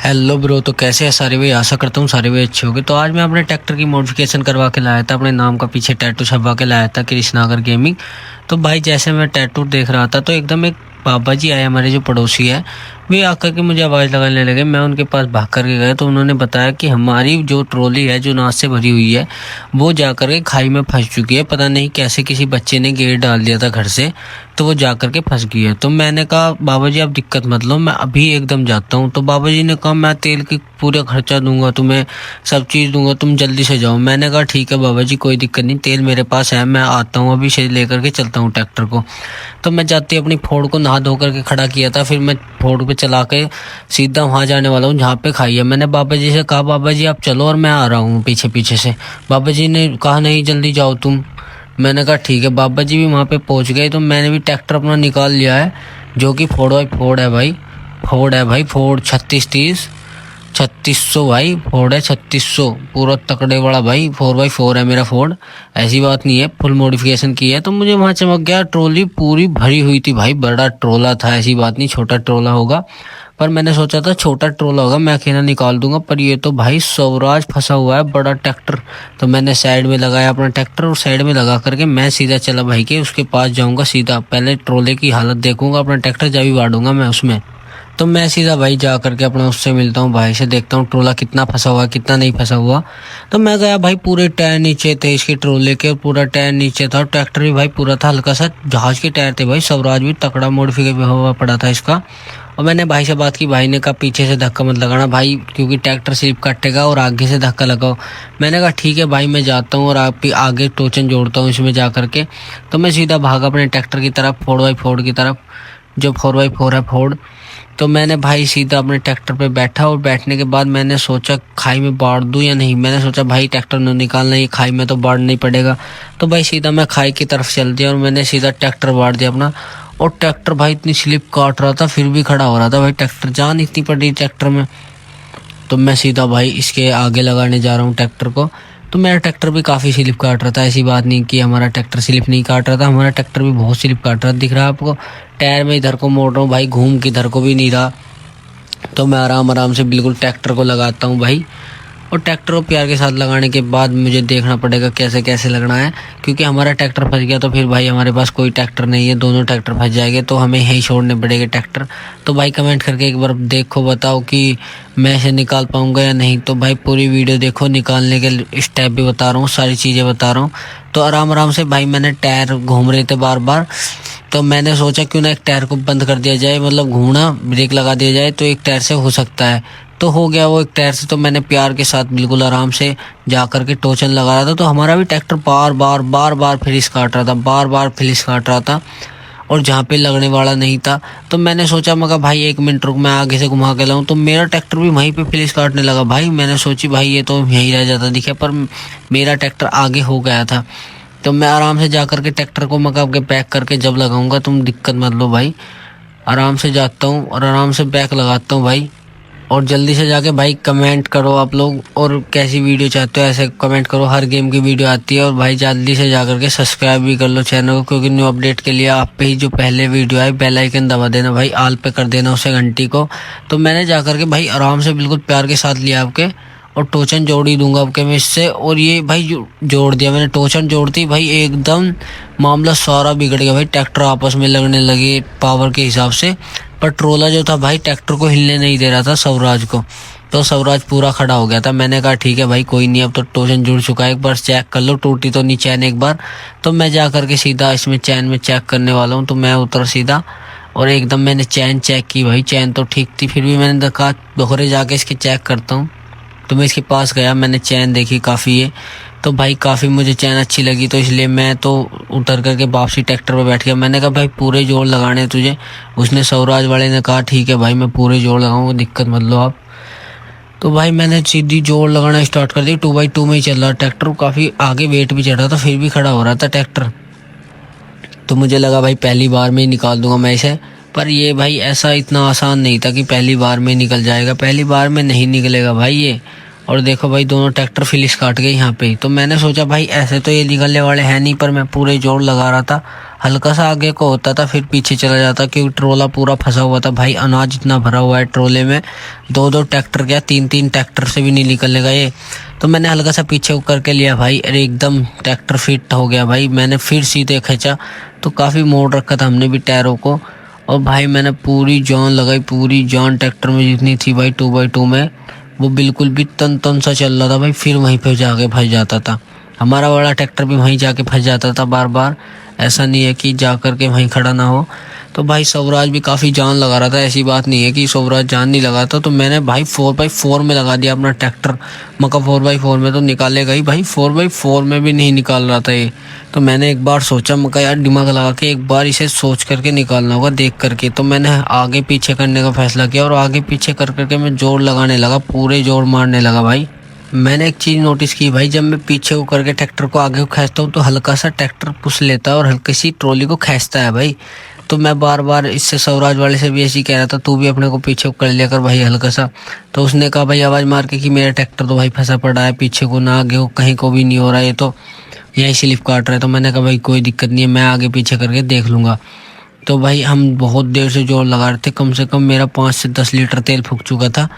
Hello bro. तो कैसे है सारे भाई? आशा करता हूँ सारे भाई अच्छे होंगे। तो आज मैं अपने ट्रैक्टर की मॉडिफिकेशन करवा के लाया था, अपने नाम का पीछे टैटू छपवा के लाया था, कृष्णागर गेमिंग। तो भाई जैसे मैं टैटू देख रहा था तो एकदम एक बाबा जी आए, हमारे जो पड़ोसी है, वे आकर के मुझे आवाज़ लगाने लगे। मैं उनके पास भाग कर के गया तो उन्होंने बताया कि हमारी जो ट्रॉली है जो नाश से भरी हुई है वो जा कर के खाई में फंस चुकी है। पता नहीं कैसे किसी बच्चे ने गेट डाल दिया था घर से, तो वो जा कर के फंस गई है। तो मैंने कहा बाबा जी आप दिक्कत मत लो, मैं अभी एकदम जाता हूँ। तो बाबा जी ने कहा मैं तेल की पूरा खर्चा दूंगा तुम्हें, सब चीज़ दूंगा, तुम जल्दी से जाओ। मैंने कहा ठीक है बाबा जी कोई दिक्कत नहीं, तेल मेरे पास है, मैं आता हूँ अभी से लेकर के चलता हूँ ट्रैक्टर को। तो मैं जाते अपनी फोर्ड को नहा धो करके खड़ा किया था, फिर मैं फोर्ड पे चला के सीधा वहाँ जाने वाला हूँ जहाँ पे खाई है। मैंने बाबा जी से कहा बाबा जी आप चलो और मैं आ रहा हूँ पीछे पीछे से। बाबा जी ने कहा नहीं जल्दी जाओ तुम। मैंने कहा ठीक है। बाबा जी भी वहाँ पे पहुँच गए तो मैंने भी ट्रैक्टर अपना निकाल लिया है, जो कि फोर्ड बाई फोर्ड है भाई। फोर्ड है भाई, फोर्ड 3630 3600 भाई, फोर्ड है 3600, पूरा तकड़े वाला भाई। 4x4 है मेरा फोर्ड, ऐसी बात नहीं है, फुल मॉडिफिकेशन की है। तो मुझे वहाँ चमक गया, ट्रॉली पूरी भरी हुई थी भाई, बड़ा ट्रोला था, ऐसी बात नहीं छोटा ट्रोला होगा। पर मैंने सोचा था छोटा ट्रोला होगा मैं अकेला निकाल दूंगा, पर ये तो भाई स्वराज फंसा हुआ है, बड़ा ट्रैक्टर। तो मैंने साइड में लगाया अपना ट्रैक्टर और साइड में लगा करके मैं सीधा चला भाई के उसके पास जाऊंगा। सीधा पहले ट्रोले की हालत देखूंगा, अपना ट्रैक्टर जावी बांटूंगा मैं उसमें। तो मैं सीधा भाई जा करके अपना उससे मिलता हूँ, भाई से देखता हूँ ट्रोला कितना फंसा हुआ कितना नहीं फंसा हुआ। तो मैं गया भाई, पूरे टायर नीचे थे इसके ट्रोले के, पूरा टायर नीचे था। ट्रैक्टर भी भाई पूरा था, हल्का सा जहाज के टायर थे भाई, स्वराज भी तकड़ा मॉडिफिकेशन हुआ पड़ा था इसका। और मैंने भाई से बात की, भाई ने कहा पीछे से धक्का मत लगाना भाई, क्योंकि ट्रैक्टर स्लिप काटेगा, और आगे से धक्का लगाओ। मैंने कहा ठीक है भाई मैं जाता हूँ और आप आगे टोचन जोड़ता हूँ इसमें जा करके। तो मैं सीधा भागा अपने ट्रैक्टर की तरफ, 4x4 की तरफ, जो 4x4 है फोर्ड। तो मैंने भाई सीधा अपने ट्रैक्टर पे बैठा और बैठने के बाद मैंने सोचा खाई में बाढ़ दूं या नहीं। मैंने सोचा भाई ट्रैक्टर न निकालना, ये खाई में तो बाढ़ नहीं पड़ेगा। तो भाई सीधा मैं खाई की तरफ चल दिया और मैंने सीधा ट्रैक्टर बाढ़ दिया अपना। और ट्रैक्टर भाई इतनी स्लिप काट रहा था फिर भी खड़ा हो रहा था भाई ट्रैक्टर, जान इतनी पड़ रही ट्रैक्टर में। तो मैं सीधा भाई इसके आगे लगाने जा रहा हूँ ट्रैक्टर को। तो मेरा ट्रैक्टर भी काफ़ी स्लिप काट रहा था, ऐसी बात नहीं कि हमारा ट्रैक्टर स्लिप नहीं काट रहा था, हमारा ट्रैक्टर भी बहुत स्लिप काट रहा था, दिख रहा है आपको। टायर में इधर को मोड़ रहा हूँ भाई, घूम के इधर को भी नहीं रहा। तो मैं आराम आराम से बिल्कुल ट्रैक्टर को लगाता हूँ भाई। और ट्रैक्टर को प्यार के साथ लगाने के बाद मुझे देखना पड़ेगा कैसे कैसे लगना है, क्योंकि हमारा ट्रैक्टर फंस गया तो फिर भाई हमारे पास कोई ट्रैक्टर नहीं है, दोनों ट्रैक्टर फंस जाएंगे तो हमें यही छोड़ने पड़ेंगे ट्रैक्टर। तो भाई कमेंट करके एक बार देखो, बताओ कि मैं इसे निकाल पाऊंगा या नहीं। तो भाई पूरी वीडियो देखो, निकालने के स्टेप भी बता रहा हूँ, सारी चीज़ें बता रहा हूँ। तो आराम आराम से भाई, मैंने टायर घूम रहे थे बार बार, तो मैंने सोचा क्यों ना एक टायर को बंद कर दिया जाए, मतलब घूमना ब्रेक लगा दिया जाए तो एक टायर से हो सकता है। तो हो गया वो एक टायर से। तो मैंने प्यार के साथ बिल्कुल आराम से जा कर के टोचन लगा रहा था। तो हमारा भी ट्रैक्टर बार बार फिलिस काट रहा था, बार बार फिलिस काट रहा था, और जहाँ पे लगने वाला नहीं था। तो मैंने सोचा, मैं कहा भाई 1 मिनट रुक, मैं आगे से घुमा के लाऊं। तो मेरा ट्रैक्टर भी वहीं पे फिलिस काटने लगा भाई। मैंने सोची भाई ये तो यहीं रह जाता दिखे, पर मेरा ट्रैक्टर आगे हो गया था। तो मैं आराम से जा करके ट्रैक्टर को मैं के पैक करके जब लगाऊंगा, तुम दिक्कत मत लो भाई। आराम से जाता हूँ और आराम से बैक लगाता हूँ भाई। और जल्दी से जाके भाई कमेंट करो आप लोग, और कैसी वीडियो चाहते हो ऐसे कमेंट करो, हर गेम की वीडियो आती है। और भाई जल्दी से जा करके सब्सक्राइब भी कर लो चैनल को, क्योंकि न्यू अपडेट के लिए आप पे ही जो पहले वीडियो आए बेल आइकन दबा देना भाई, आल पे कर देना उसे घंटी को। तो मैंने जा करके भाई आराम से बिल्कुल प्यार के साथ लिया आपके, और टोचन जोड़ ही दूंगा आपके में इससे। और ये भाई जोड़ दिया मैंने, टोचन जोड़ती भाई एकदम मामला सारा बिगड़ गया भाई, ट्रैक्टर आपस में लगने लगे पावर के हिसाब से। पर ट्रोला जो था भाई ट्रैक्टर को हिलने नहीं दे रहा था स्वराज को, तो स्वराज पूरा खड़ा हो गया था। मैंने कहा ठीक है भाई कोई नहीं, अब तो टोचन जुड़ चुका है, एक बार चेक कर लो टूटी तो नहीं चैन एक बार। तो मैं जा करके सीधा इसमें चैन में चेक करने वाला हूँ। तो मैं उतर सीधा और एकदम मैंने चैन चेक की भाई, चैन तो ठीक थी, फिर भी मैंने देखा दोहरे जाके इसके चेक करता हूँ। तो मैं इसके पास गया, मैंने चैन देखी काफ़ी है, तो भाई काफ़ी मुझे चैन अच्छी लगी, तो इसलिए मैं तो उतर करके वापसी ट्रैक्टर पर बैठ गया। मैंने कहा भाई पूरे जोड़ लगाने तुझे। उसने स्वराज वाले ने कहा ठीक है भाई मैं पूरे जोड़ लगाऊंगा, दिक्कत मत लो आप। तो भाई मैंने सीधी जोड़ लगाना स्टार्ट कर दी, 2x2 में ही चल रहा ट्रैक्टर, काफ़ी आगे वेट भी चढ़ रहा था फिर भी खड़ा हो रहा था ट्रैक्टर। तो मुझे लगा भाई पहली बार में ही निकाल दूंगा मैं इसे, पर ये भाई ऐसा इतना आसान नहीं था कि पहली बार में निकल जाएगा, पहली बार में नहीं निकलेगा भाई ये। और देखो भाई दोनों ट्रैक्टर फिलिस काट गए यहाँ पे। तो मैंने सोचा भाई ऐसे तो ये निकलने वाले हैं नहीं, पर मैं पूरे जोर लगा रहा था हल्का सा आगे को होता था फिर पीछे चला जाता, क्योंकि ट्रोला पूरा फंसा हुआ था भाई। अनाज इतना भरा हुआ है ट्रोले में, 2-2 ट्रैक्टर क्या 3-3 ट्रैक्टर से भी नहीं निकलेगा ये। तो मैंने हल्का सा पीछे करके लिया भाई, अरे एकदम ट्रैक्टर फिट हो गया भाई। मैंने फिर सीधे खींचा तो काफ़ी मोड़ रखा था हमने भी टायरों को, और भाई मैंने पूरी जान लगाई, पूरी जान ट्रैक्टर में जितनी थी भाई 2x2 में, वो बिल्कुल भी तन तन सा चल रहा था भाई। फिर वहीं पे जाके फंस जाता था, हमारा बड़ा ट्रैक्टर भी वहीं जाके फंस जाता था बार बार, ऐसा नहीं है कि जा कर के वहीं खड़ा ना हो। तो भाई स्वराज भी काफ़ी जान लगा रहा था, ऐसी बात नहीं है कि स्वराज जान नहीं लगाता। तो मैंने भाई 4x4 में लगा दिया अपना ट्रैक्टर, मका 4x4 में तो निकालेगा ही भाई, 4x4 में भी नहीं निकाल रहा था ये। तो मैंने एक बार सोचा, मका यार दिमाग लगा के एक बार इसे सोच करके निकालना होगा देख करके। तो मैंने आगे पीछे करने का फैसला किया और आगे पीछे कर करके मैं जोर लगाने लगा, पूरे जोर मारने लगा भाई। मैंने एक चीज़ नोटिस की भाई, जब मैं पीछे को करके ट्रैक्टर को आगे को खींचता हूँ तो हल्का सा ट्रैक्टर पुश लेता है और हल्की सी ट्रॉली को खींचता है भाई। तो मैं बार बार इससे स्वराज वाले से भी ऐसी कह रहा था, तू भी अपने को पीछे कर लिया कर भाई हल्का सा। तो उसने कहा भाई आवाज़ मार के कि मेरा ट्रैक्टर तो भाई फंसा पड़ा है, पीछे को ना आगे को कहीं को भी नहीं हो रहा है, ये तो यही स्लिप काट रहा है। तो मैंने कहा भाई कोई दिक्कत नहीं है, मैं आगे पीछे करके देख लूँगा। तो भाई हम बहुत देर से जोर लगा रहे थे, कम से कम मेरा 5 से 10 लीटर तेल फूक चुका था,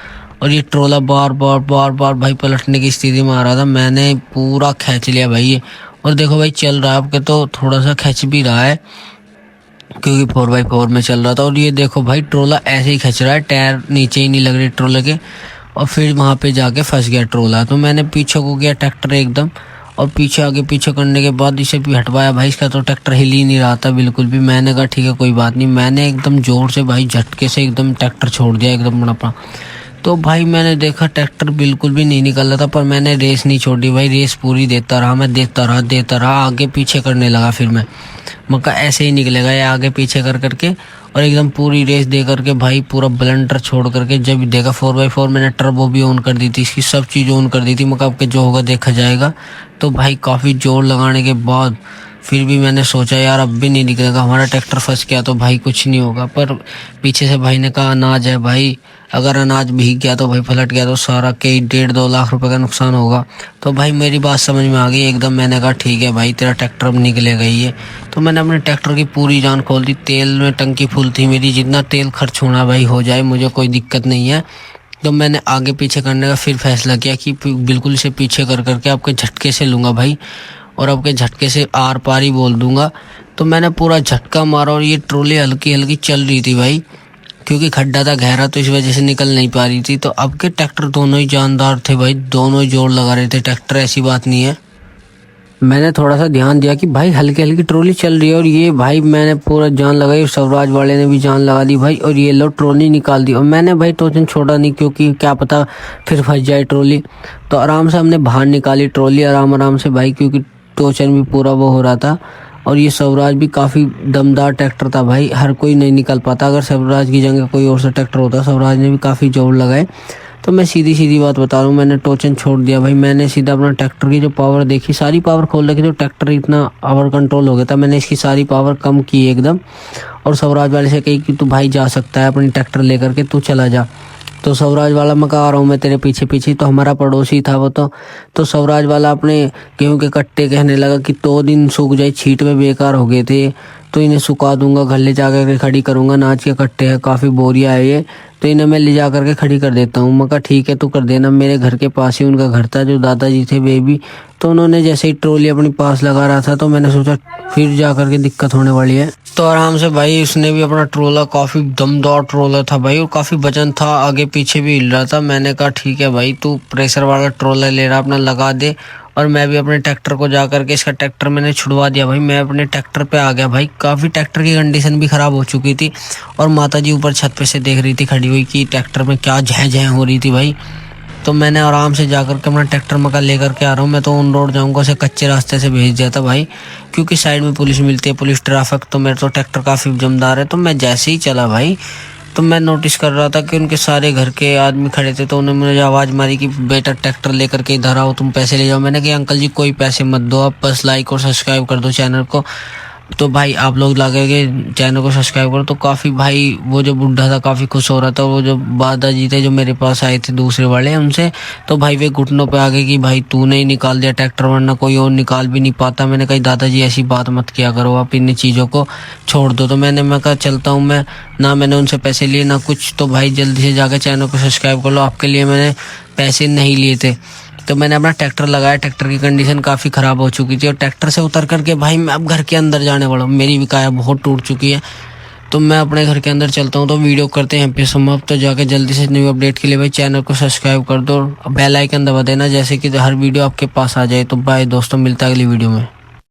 और ये ट्रोला बार बार भाई पलटने की स्थिति में आ रहा था। मैंने पूरा खींच लिया भाई ये, और देखो भाई चल रहा है आपके, तो थोड़ा सा खींच भी रहा है क्योंकि 4x4 में चल रहा था। और ये देखो भाई ट्रोला ऐसे ही खींच रहा है, टायर नीचे ही नहीं लग रहे ट्रोले के, और फिर वहाँ पे जाके फंस गया ट्रोला। तो मैंने पीछे को किया ट्रैक्टर एकदम, और पीछे आगे पीछे करने के बाद इसे भी हटवाया भाई, इसका तो ट्रैक्टर हिल ही नहीं रहा था बिल्कुल भी। मैंने कहा ठीक है कोई बात नहीं, मैंने एकदम जोर से भाई झटके से एकदम ट्रैक्टर छोड़ दिया एकदम बड़ा। तो भाई मैंने देखा ट्रैक्टर बिल्कुल भी नहीं निकल रहा था, पर मैंने रेस नहीं छोड़ी भाई, रेस पूरी देता रहा मैं, देता रहा आगे पीछे करने लगा। फिर मैं मक्का ऐसे ही निकलेगा ये आगे पीछे कर करके, और एकदम पूरी रेस दे करके भाई पूरा ब्लेंडर छोड़ करके जब देखा 4x4 मैंने टर्बो भी ऑन कर दी थी, इसकी सब चीज़ ऑन कर दी थी। मक्का अब के जो होगा देखा जाएगा। तो भाई काफ़ी जोर लगाने के बाद फिर भी मैंने सोचा यार अब भी नहीं निकलेगा, हमारा ट्रैक्टर फंस गया तो भाई कुछ नहीं होगा। पर पीछे से भाई ने कहा अनाज है भाई, अगर अनाज भीग गया तो भाई पलट गया तो सारा कई 1.5-2 लाख रुपए का नुकसान होगा। तो भाई मेरी बात समझ में आ गई एकदम, मैंने कहा ठीक है भाई तेरा ट्रैक्टर अब निकलेगा ही है। तो मैंने अपने ट्रैक्टर की पूरी जान खोल दी, तेल में टंकी फुल थी मेरी, जितना तेल खर्च होना भाई हो जाए, मुझे कोई दिक्कत नहीं है। तो मैंने आगे पीछे करने का फिर फैसला किया कि बिल्कुल से पीछे कर करके आपके झटके से लूँगा भाई, और आपके झटके से आर पार ही बोल दूंगा। तो मैंने पूरा झटका मारा और ये ट्रॉली हल्की हल्की चल रही थी भाई, क्योंकि खड्डा था गहरा तो इस वजह से निकल नहीं पा रही थी। तो अब के ट्रैक्टर दोनों ही जानदार थे भाई, दोनों ही जोर लगा रहे थे ट्रैक्टर, ऐसी बात नहीं है। मैंने थोड़ा सा ध्यान दिया कि भाई हल्की हल्की ट्रॉली चल रही है, और ये भाई मैंने पूरा जान लगाई, स्वराज वाले ने भी जान लगा दी भाई, और ये लो ट्रॉली निकाल दी। और मैंने भाई टोचन छोड़ा नहीं, क्योंकि क्या पता फिर फंस जाए ट्रॉली। तो आराम से हमने बाहर निकाली ट्रॉली आराम से भाई, क्योंकि टोचन भी पूरा वो हो रहा था। और ये स्वराज भी काफ़ी दमदार ट्रैक्टर था भाई, हर कोई नहीं निकल पाता, अगर स्वराज की जगह कोई और सा ट्रैक्टर होता। स्वराज ने भी काफ़ी जोर लगाए। तो मैं सीधी बात बता रहा हूँ, मैंने टोचन छोड़ दिया भाई, मैंने सीधा अपना ट्रैक्टर की जो पावर देखी, सारी पावर खोल रखी, तो ट्रैक्टर इतना ओवर कंट्रोल हो गया था। मैंने इसकी सारी पावर कम की एकदम, और स्वराज वाले से कही कि तू भाई जा सकता है अपनी ट्रैक्टर लेकर के, तू चला जा। तो स्वराज वाला मैं कहा आ रहा हूँ मैं तेरे पीछे पीछे। तो हमारा पड़ोसी था वो, तो स्वराज वाला अपने गेहूं के कट्टे कहने लगा कि 2 दिन सूख जाए, छींट में बेकार हो गए थे, तो इन्हें सुखा दूंगा, घर ले जा कर खड़ी करूंगा, अनाज के कट्टे हैं, काफ़ी बोरिया है ये, तो इन्हें मैं ले जा करके खड़ी कर देता हूँ। मैं कहा ठीक है तू कर देना। मेरे घर के पास ही उनका घर था, जो दादाजी थे वे भी, तो उन्होंने जैसे ही ट्रॉली अपनी पास लगा रहा था, तो मैंने सोचा फिर जा करके दिक्कत होने वाली है। तो आराम से भाई उसने भी अपना ट्रोला, काफ़ी दमदार ट्रोला था भाई, और काफ़ी वजन था, आगे पीछे भी हिल रहा था। मैंने कहा ठीक है भाई तू प्रेशर वाला ट्रोला ले रहा अपना लगा दे, और मैं भी अपने ट्रैक्टर को जा करके, इसका ट्रैक्टर मैंने छुड़वा दिया भाई, मैं अपने ट्रैक्टर पे आ गया भाई। काफ़ी ट्रैक्टर की कंडीशन भी ख़राब हो चुकी थी, और माताजी ऊपर छत पे से देख रही थी खड़ी हुई कि ट्रैक्टर में क्या जह हो रही थी भाई। तो मैंने आराम से जा करके अपना ट्रैक्टर मका लेकर के आ रहा हूँ। मैं तो ऑन रोड जाऊँगा, उसे कच्चे रास्ते से भेज दिया था भाई, क्योंकि साइड में पुलिस मिलती है, पुलिस ट्रैफिक, तो मेरा तो ट्रैक्टर काफ़ी जमदार है। तो मैं जैसे ही चला भाई, तो मैं नोटिस कर रहा था कि उनके सारे घर के आदमी खड़े थे, तो उन्होंने मुझे आवाज़ मारी कि बेटा ट्रैक्टर लेकर के इधर आओ, तुम पैसे ले जाओ। मैंने कहा अंकल जी कोई पैसे मत दो, आप बस लाइक और सब्सक्राइब कर दो चैनल को। तो भाई आप लोग लगे के चैनल को सब्सक्राइब करो। तो काफ़ी भाई वो जो बुढ़ा था काफ़ी खुश हो रहा था। वो जो दादाजी थे जो मेरे पास आए थे दूसरे वाले उनसे, तो भाई वे घुटनों पे आ गए कि भाई तूने ही निकाल दिया ट्रैक्टर वरना कोई और निकाल भी नहीं पाता। मैंने कहा दादाजी ऐसी बात मत किया करो, आप इन चीज़ों को छोड़ दो। तो मैं कहा चलता हूँ मैं, ना मैंने उनसे पैसे लिए ना कुछ। तो भाई जल्दी से जाकर चैनल को सब्सक्राइब कर लो, आपके लिए मैंने पैसे नहीं लिए थे। तो मैंने अपना ट्रैक्टर लगाया, ट्रैक्टर की कंडीशन काफ़ी ख़राब हो चुकी थी और ट्रैक्टर से उतर करके भाई मैं अब घर के अंदर जाने वाला हूँ। मेरी भी काया बहुत टूट चुकी है, तो मैं अपने घर के अंदर चलता हूँ। तो वीडियो करते हैं यहाँ पे समाप्त। तो जाके जल्दी से न्यू अपडेट के लिए भाई चैनल को सब्सक्राइब कर दो, बेल आइकन दबा देना जैसे कि हर वीडियो आपके पास आ जाए। तो बाय दोस्तों, मिलता है अगली वीडियो में।